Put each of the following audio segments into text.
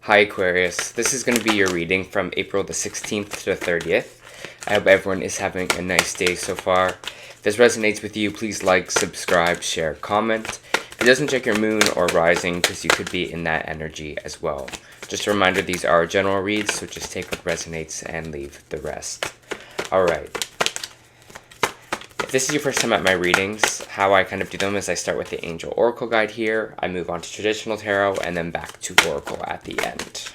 Hi Aquarius, this is going to be your reading from April the 16th to the 30th. I hope everyone is having a nice day so far. If this resonates with you, please like, subscribe, share, comment. If it doesn't, check your moon or rising because you could be in that energy as well. Just a reminder, these are general reads, so just take what resonates and leave the rest. Alright. If this is your first time at my readings, how I kind of do them is I start with the Angel Oracle Guide here, I move on to Traditional Tarot, and then back to Oracle at the end.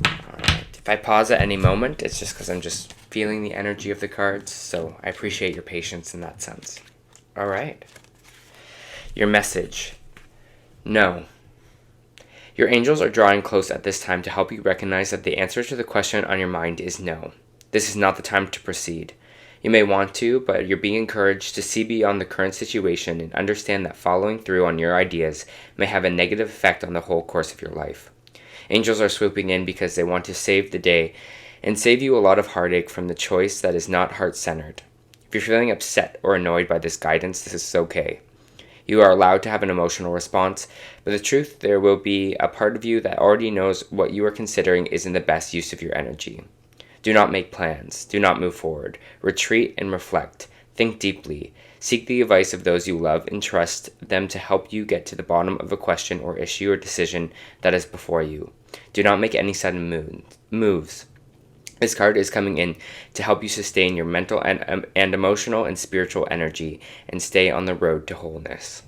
Alright, if I pause at any moment, it's just because I'm just feeling the energy of the cards, so I appreciate your patience in that sense. Alright. Your message. No. Your angels are drawing close at this time to help you recognize that the answer to the question on your mind is no. This is not the time to proceed. You may want to, but you're being encouraged to see beyond the current situation and understand that following through on your ideas may have a negative effect on the whole course of your life. Angels are swooping in because they want to save the day and save you a lot of heartache from the choice that is not heart-centered. If you're feeling upset or annoyed by this guidance, this is okay. You are allowed to have an emotional response, but the truth, there will be a part of you that already knows what you are considering isn't the best use of your energy. Do not make plans. Do not move forward. Retreat and reflect. Think deeply. Seek the advice of those you love and trust them to help you get to the bottom of a question or issue or decision that is before you. Do not make any sudden moves. This card is coming in to help you sustain your mental and emotional and spiritual energy and stay on the road to wholeness.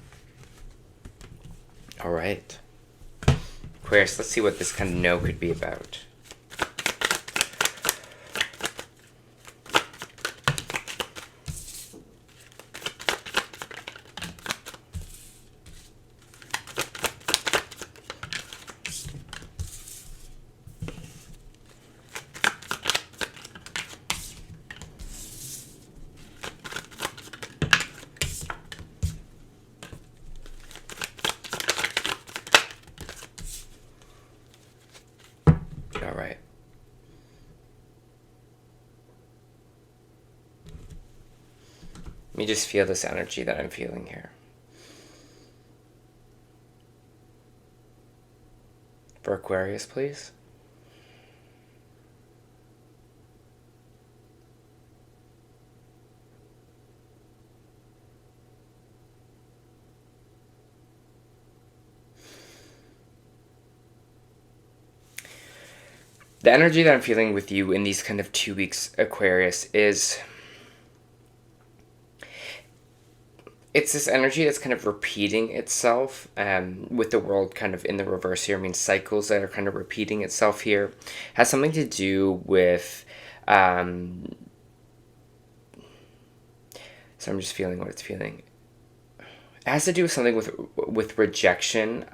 All right. Aquarius, let's see what this kind of no could be about. All right. Let me just feel this energy that I'm feeling here. For Aquarius, please. The energy that I'm feeling with you in these kind of 2 weeks, Aquarius, is... it's this energy that's kind of repeating itself with the world kind of in the reverse here. I mean, cycles that are kind of repeating itself here. Has something to do with... so I'm just feeling what it's feeling. It has to do with something with rejection.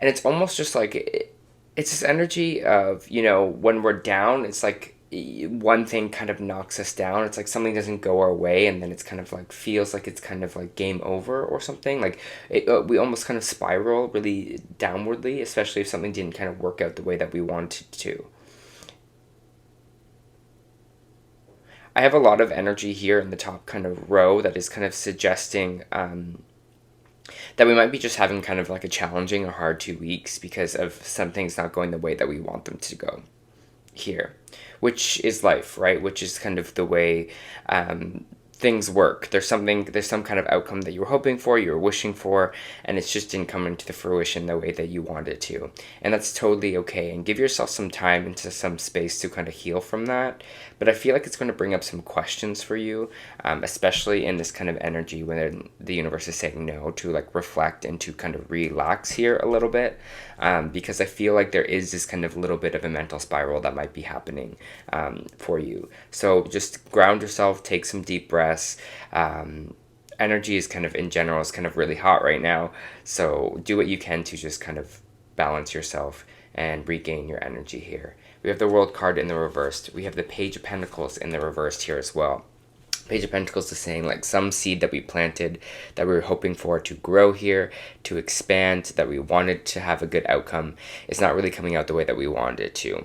And it's almost just like, it's this energy of, you know, when we're down, it's like one thing kind of knocks us down. It's like something doesn't go our way, and then it's kind of like, feels like it's kind of like game over or something. Like, we almost kind of spiral really downwardly, especially if something didn't kind of work out the way that we wanted to. I have a lot of energy here in the top kind of row that is kind of suggesting... that we might be just having kind of like a challenging or hard 2 weeks because of some things not going the way that we want them to go here, which is life, right? Which is kind of the way things work. There's some kind of outcome that you were hoping for, you were wishing for, and it just didn't come into the fruition the way that you wanted it to. And that's totally okay. And give yourself some time into some space to kind of heal from that. But I feel like it's going to bring up some questions for you, especially in this kind of energy when the universe is saying no, to like reflect and to kind of relax here a little bit. Because I feel like there is this kind of little bit of a mental spiral that might be happening for you. So just ground yourself, take some deep breaths. Energy is kind of, in general, is kind of really hot right now. So do what you can to just kind of balance yourself and regain your energy here. We have the World card in the reversed. We have the Page of Pentacles in the reversed here as well. Page of Pentacles is saying like some seed that we planted, that we were hoping for to grow here, to expand, that we wanted to have a good outcome, is not really coming out the way that we wanted it to.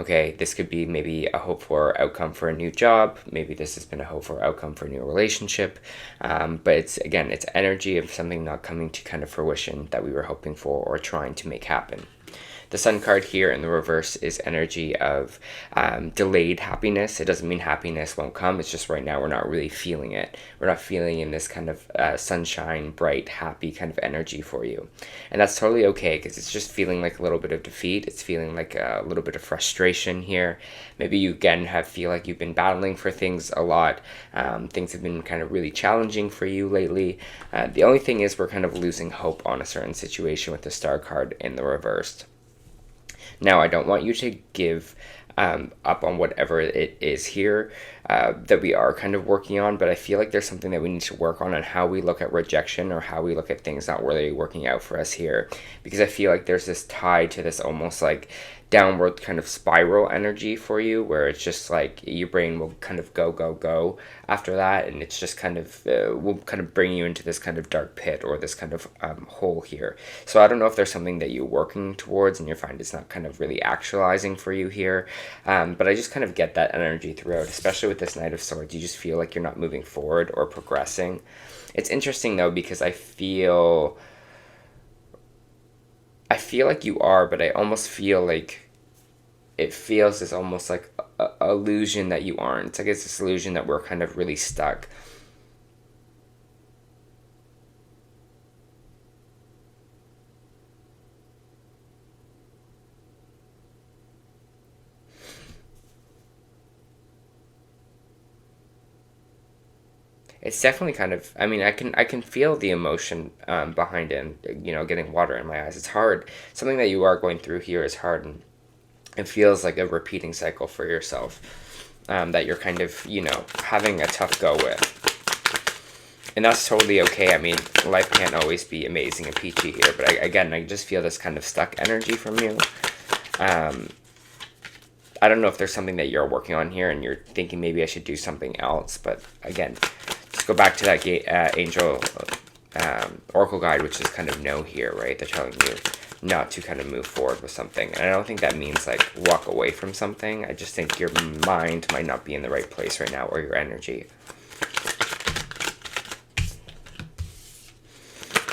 Okay, this could be maybe a hope for outcome for a new job. Maybe this has been a hope for outcome for a new relationship. But it's, again, it's energy of something not coming to kind of fruition that we were hoping for or trying to make happen. The Sun card here in the reverse is energy of delayed happiness. It doesn't mean happiness won't come. It's just right now we're not really feeling it. We're not feeling in this kind of sunshine, bright, happy kind of energy for you. And that's totally okay, because it's just feeling like a little bit of defeat. It's feeling like a little bit of frustration here. Maybe you, again, feel like you've been battling for things a lot. Things have been kind of really challenging for you lately. The only thing is we're kind of losing hope on a certain situation with the Star card in the reversed. Now, I don't want you to give up on whatever it is here that we are kind of working on, but I feel like there's something that we need to work on how we look at rejection, or how we look at things not really working out for us here, because I feel like there's this tie to this almost like downward kind of spiral energy for you, where it's just like your brain will kind of go after that, and it's just kind of will kind of bring you into this kind of dark pit, or this kind of hole here. So I don't know if there's something that you're working towards and you find it's not kind of really actualizing for you here, but I just kind of get that energy throughout, especially with this Knight of Swords. You just feel like you're not moving forward or progressing. It's interesting though, because I feel like you are, but I almost feel like it feels as almost like a illusion that you aren't. It's like it's this illusion that we're kind of really stuck. It's definitely kind of, I mean, I can feel the emotion behind it, and, getting water in my eyes. It's hard. Something that you are going through here is hard, and it feels like a repeating cycle for yourself that you're kind of, having a tough go with. And that's totally okay. I mean, life can't always be amazing and peachy here, but I just feel this kind of stuck energy from you. I don't know if there's something that you're working on here and you're thinking maybe I should do something else, but again, just go back to that angel oracle guide, which is kind of no here, right? They're telling you not to kind of move forward with something. And I don't think that means like walk away from something. I just think your mind might not be in the right place right now, or your energy.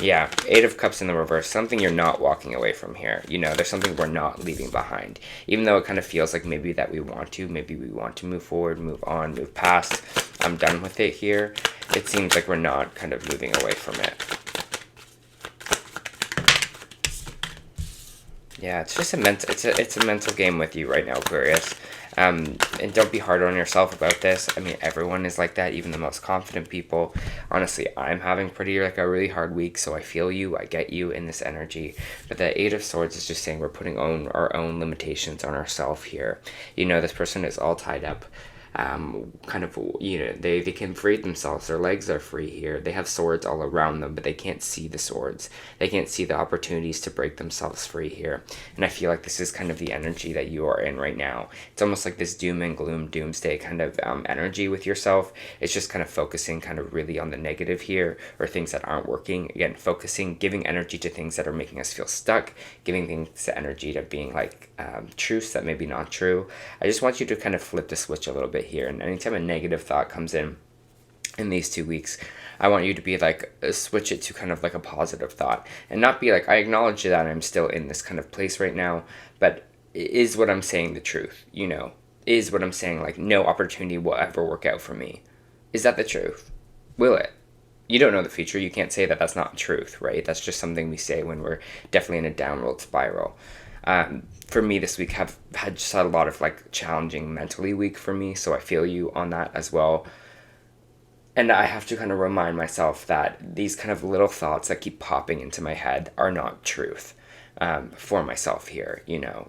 Yeah, Eight of Cups in the reverse, something you're not walking away from here. There's something we're not leaving behind. Even though it kind of feels like maybe that maybe we want to move forward, move on, move past. I'm done with it here. It seems like we're not kind of moving away from it. Yeah, it's just it's a mental game with you right now, Aquarius. And don't be hard on yourself about this. I mean, everyone is like that, even the most confident people. Honestly, I'm having a really hard week, so I feel you, I get you in this energy. But the Eight of Swords is just saying we're putting our own limitations on ourselves here. This person is all tied up. They can free themselves. Their legs are free here. They have swords all around them, but they can't see the swords. They can't see the opportunities to break themselves free here. And I feel like this is kind of the energy that you are in right now. It's almost like this doom and gloom, doomsday kind of energy with yourself. It's just kind of focusing kind of really on the negative here, or things that aren't working. Again, focusing, giving energy to things that are making us feel stuck, giving things the energy to being like truths that may be not true. I just want you to kind of flip the switch a little bit here, and anytime a negative thought comes in these 2 weeks, I want you to be like switch it to kind of like a positive thought, and not be like, I acknowledge that I'm still in this kind of place right now, but is what I'm saying the truth? Is what I'm saying like no opportunity will ever work out for me? Is that the truth? Will it? You don't know the future. You can't say that that's not truth, right? That's just something we say when we're definitely in a downward spiral. For me this week had a lot of like challenging mentally week for me, so I feel you on that as well. And I have to kind of remind myself that these kind of little thoughts that keep popping into my head are not truth. For myself here,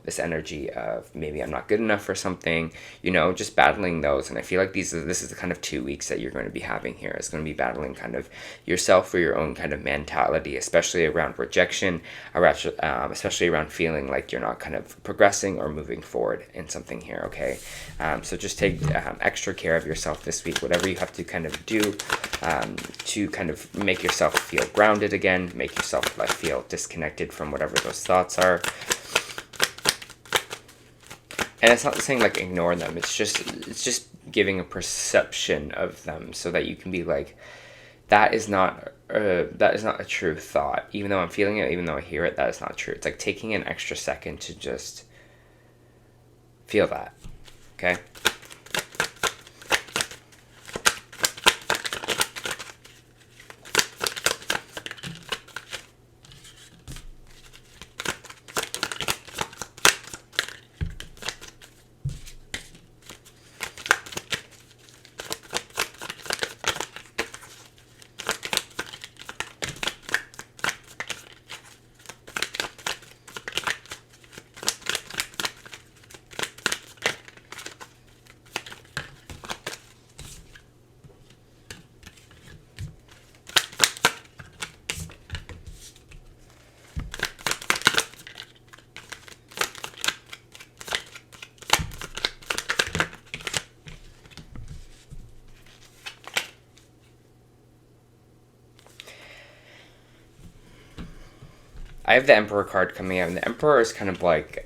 this energy of maybe I'm not good enough for something, just battling those. And I feel like this is the kind of 2 weeks that you're going to be having here. It's going to be battling kind of yourself for your own kind of mentality, especially around rejection, especially around feeling like you're not kind of progressing or moving forward in something here, okay? So just take extra care of yourself this week, whatever you have to kind of do to kind of make yourself feel grounded again, make yourself feel disconnected from whatever those thoughts are. And it's not saying like ignore them. It's just giving a perception of them so that you can be like, that is not a true thought. Even though I'm feeling it, even though I hear it, that is not true. It's like taking an extra second to just feel that. Okay? I have the Emperor card coming out, and the Emperor is kind of like,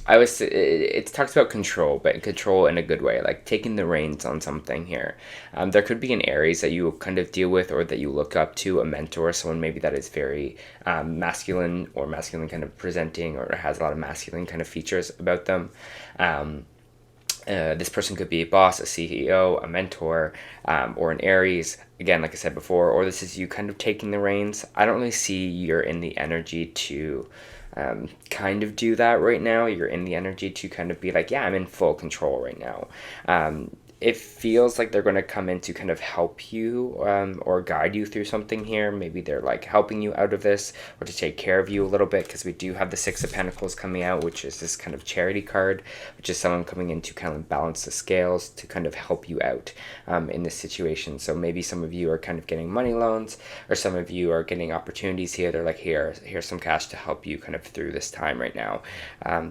it talks about control, but control in a good way, like taking the reins on something here. There could be an Aries that you kind of deal with, or that you look up to, a mentor, someone maybe that is very masculine, or masculine kind of presenting, or has a lot of masculine kind of features about them. This person could be a boss, a CEO, a mentor, or an Aries. Again, like I said before, or this is you kind of taking the reins. I don't really see you're in the energy to kind of do that right now. You're in the energy to kind of be like, yeah, I'm in full control right now. It feels like they're going to come in to kind of help you or guide you through something here. Maybe they're like helping you out of this, or to take care of you a little bit, because we do have the Six of Pentacles coming out, which is this kind of charity card, which is someone coming in to kind of balance the scales, to kind of help you out in this situation. So maybe some of you are kind of getting money loans, or some of you are getting opportunities here. They're like, here's some cash to help you kind of through this time right now,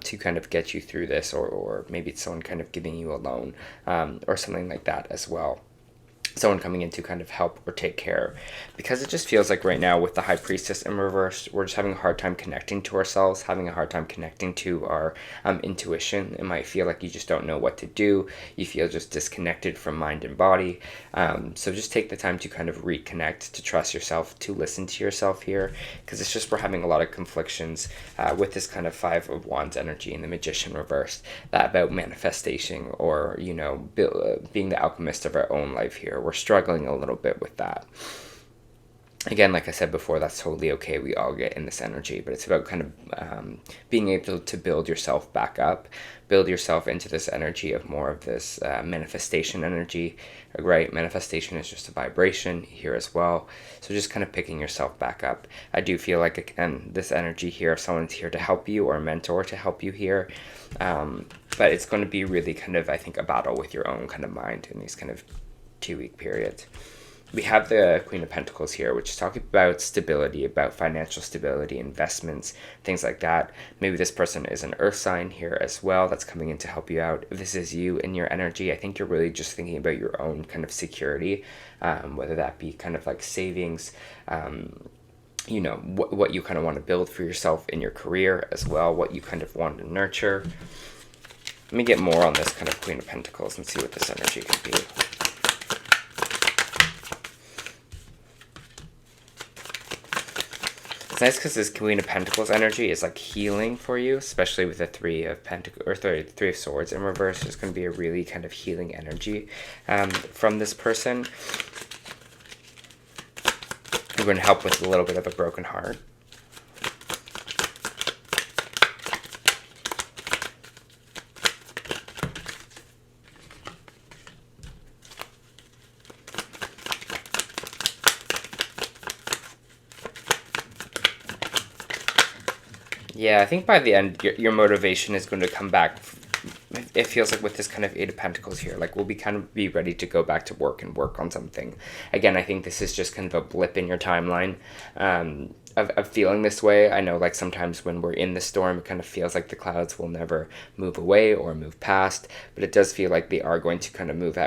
to kind of get you through this, or maybe it's someone kind of giving you a loan, or something like that as well. Someone coming in to kind of help or take care, because it just feels like right now with the High Priestess in reverse, we're just having a hard time connecting to ourselves, having a hard time connecting to our intuition. It might feel like you just don't know what to do. You feel just disconnected from mind and body. So just take the time to kind of reconnect, to trust yourself, to listen to yourself here, because it's just we're having a lot of conflictions with this kind of Five of Wands energy and the Magician reversed, that about manifestation, or being the alchemist of our own life here. We're struggling a little bit with that. Again, like I said before, that's totally okay. We all get in this energy, but it's about kind of being able to build yourself back up, build yourself into this energy of more of this manifestation energy, right? Manifestation is just a vibration here as well. So just kind of picking yourself back up. I do feel like, again, this energy here, if someone's here to help you, or a mentor to help you here, but it's going to be really kind of, I think, a battle with your own kind of mind in these kind of 2-week periods. We have the Queen of Pentacles here, which is talking about stability, about financial stability, investments, things like that. Maybe this person is an earth sign here as well that's coming in to help you out. If this is you in your energy, I think you're really just thinking about your own kind of security, whether that be kind of like savings, what you kind of want to build for yourself in your career as well, what you kind of want to nurture. Let me get more on this kind of Queen of Pentacles and see what this energy could be. It's nice because this Queen of Pentacles energy is like healing for you, especially with the Three of Pentacles, or Three of Swords in reverse. There's going to be a really kind of healing energy from this person. You're going to help with a little bit of a broken heart. Yeah, I think by the end, your motivation is going to come back. It feels like with this kind of Eight of Pentacles here, like we'll be ready to go back to work and work on something. Again, I think this is just kind of a blip in your timeline of feeling this way. I know like sometimes when we're in the storm, it kind of feels like the clouds will never move away or move past, but it does feel like they are going to kind of move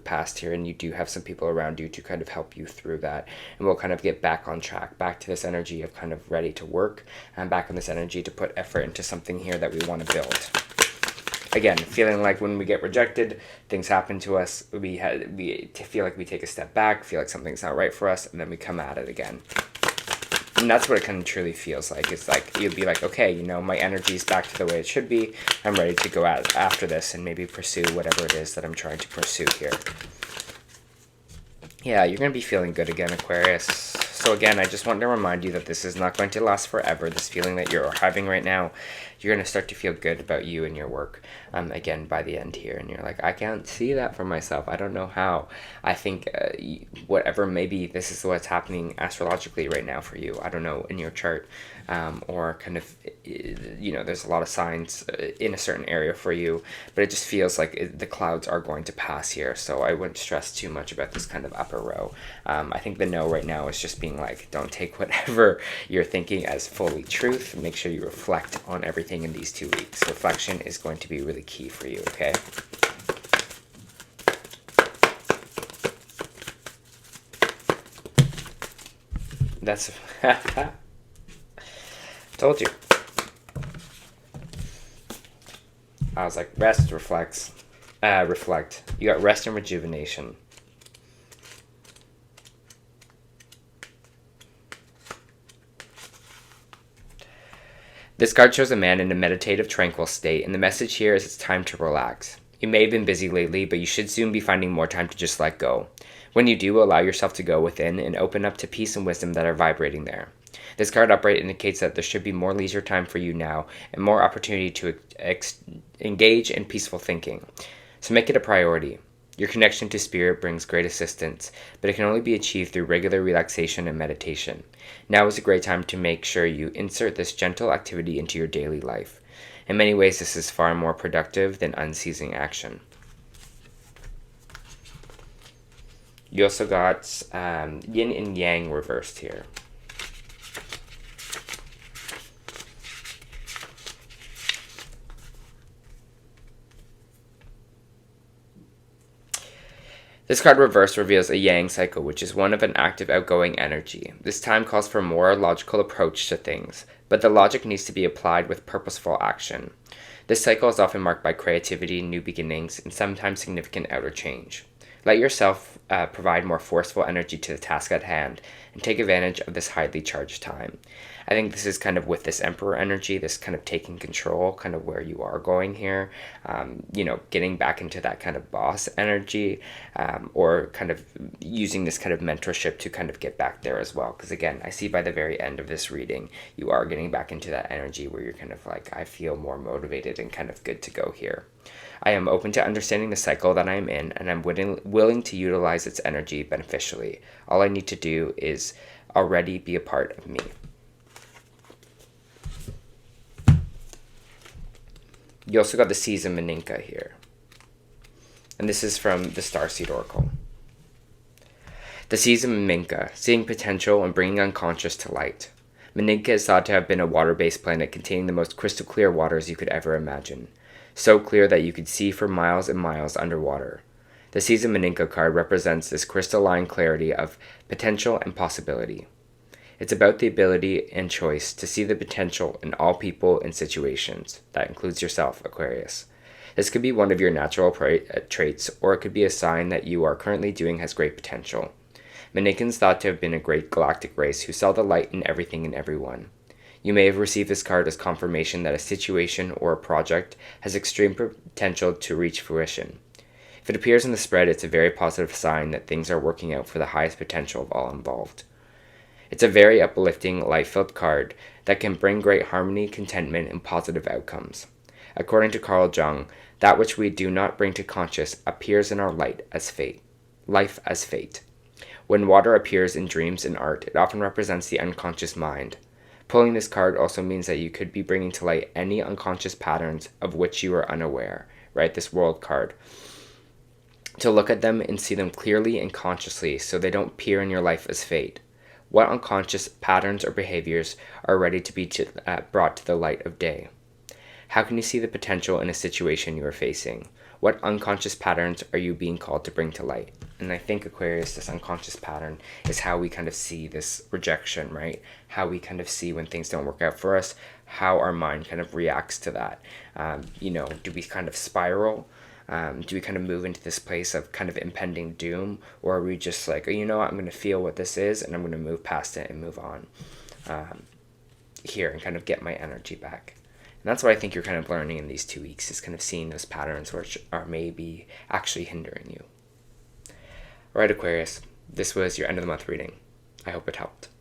past here, and you do have some people around you to kind of help you through that, and we'll kind of get back on track, back to this energy of kind of ready to work, and back in this energy to put effort into something here that we want to build. again, feeling like when we get rejected, things happen to us, we feel like we take a step back, feel like something's not right for us, and then we come at it again. And that's what it kind of truly feels like. It's like, you'll be like, okay, you know, my energy's back to the way it should be. I'm ready to go out after this and maybe pursue whatever it is that I'm trying to pursue here. Yeah, you're going to be feeling good again, Aquarius. So again, I just want to remind you that this is not going to last forever. This feeling that you're having right now, you're going to start to feel good about you and your work, again, by the end here. And you're like, I can't see that for myself. I don't know how. I think whatever, maybe this is what's happening astrologically right now for you. I don't know, in your chart. Or kind of, you know, there's a lot of signs in a certain area for you, but it just feels like the clouds are going to pass here, so I wouldn't stress too much about this kind of upper row. I think the no right now is just being like, don't take whatever you're thinking as fully truth. Make sure you reflect on everything in these 2 weeks. Reflection is going to be really key for you, okay? That's... Told you. I was like, rest, reflect. You got rest and rejuvenation. This card shows a man in a meditative, tranquil state, and the message here is it's time to relax. You may have been busy lately, but you should soon be finding more time to just let go. When you do, allow yourself to go within and open up to peace and wisdom that are vibrating there. This card upright indicates that there should be more leisure time for you now and more opportunity to engage in peaceful thinking. So make it a priority. Your connection to spirit brings great assistance, but it can only be achieved through regular relaxation and meditation. Now is a great time to make sure you insert this gentle activity into your daily life. In many ways, this is far more productive than unceasing action. You also got yin and yang reversed here. This card reverse reveals a yang cycle, which is one of an active, outgoing energy. This time calls for a more logical approach to things, but the logic needs to be applied with purposeful action. This cycle is often marked by creativity, new beginnings, and sometimes significant outer change. Let yourself provide more forceful energy to the task at hand and take advantage of this highly charged time. I think this is kind of with this Emperor energy, this kind of taking control, kind of where you are going here, you know, getting back into that kind of boss energy, or kind of using this kind of mentorship to kind of get back there as well. Because again, I see by the very end of this reading, you are getting back into that energy where you're kind of like, I feel more motivated and kind of good to go here. I am open to understanding the cycle that I am in, and I'm willing to utilize its energy beneficially. All I need to do is already be a part of me. You also got the Seas of Meninka here. And this is from the Starseed Oracle. The Seas of Meninka, seeing potential and bringing unconscious to light. Meninka is thought to have been a water-based planet containing the most crystal clear waters you could ever imagine. So clear that you could see for miles and miles underwater. The Seas of Meninka card represents this crystalline clarity of potential and possibility. It's about the ability and choice to see the potential in all people and situations. That includes yourself, Aquarius. This could be one of your natural traits, or it could be a sign that you are currently doing has great potential. Meninkans thought to have been a great galactic race who saw the light in everything and everyone. You may have received this card as confirmation that a situation or a project has extreme potential to reach fruition. If it appears in the spread, it's a very positive sign that things are working out for the highest potential of all involved. It's a very uplifting, light-filled card that can bring great harmony, contentment, and positive outcomes. According to Carl Jung, that which we do not bring to conscious appears in our life as fate. When water appears in dreams and art, it often represents the unconscious mind. Pulling this card also means that you could be bringing to light any unconscious patterns of which you are unaware, right? This world card. To look at them and see them clearly and consciously so they don't appear in your life as fate. What unconscious patterns or behaviors are ready to be brought to the light of day? How can you see the potential in a situation you are facing? What unconscious patterns are you being called to bring to light? And I think, Aquarius, this unconscious pattern is how we kind of see this rejection, right? How we kind of see when things don't work out for us, how our mind kind of reacts to that. Do we kind of spiral? Do we kind of move into this place of kind of impending doom? Or are we just like, oh, you know what, I'm going to feel what this is and I'm going to move past it and move on here and kind of get my energy back? And that's what I think you're kind of learning in these 2 weeks, is kind of seeing those patterns which are maybe actually hindering you. All right, Aquarius, this was your end of the month reading. I hope it helped.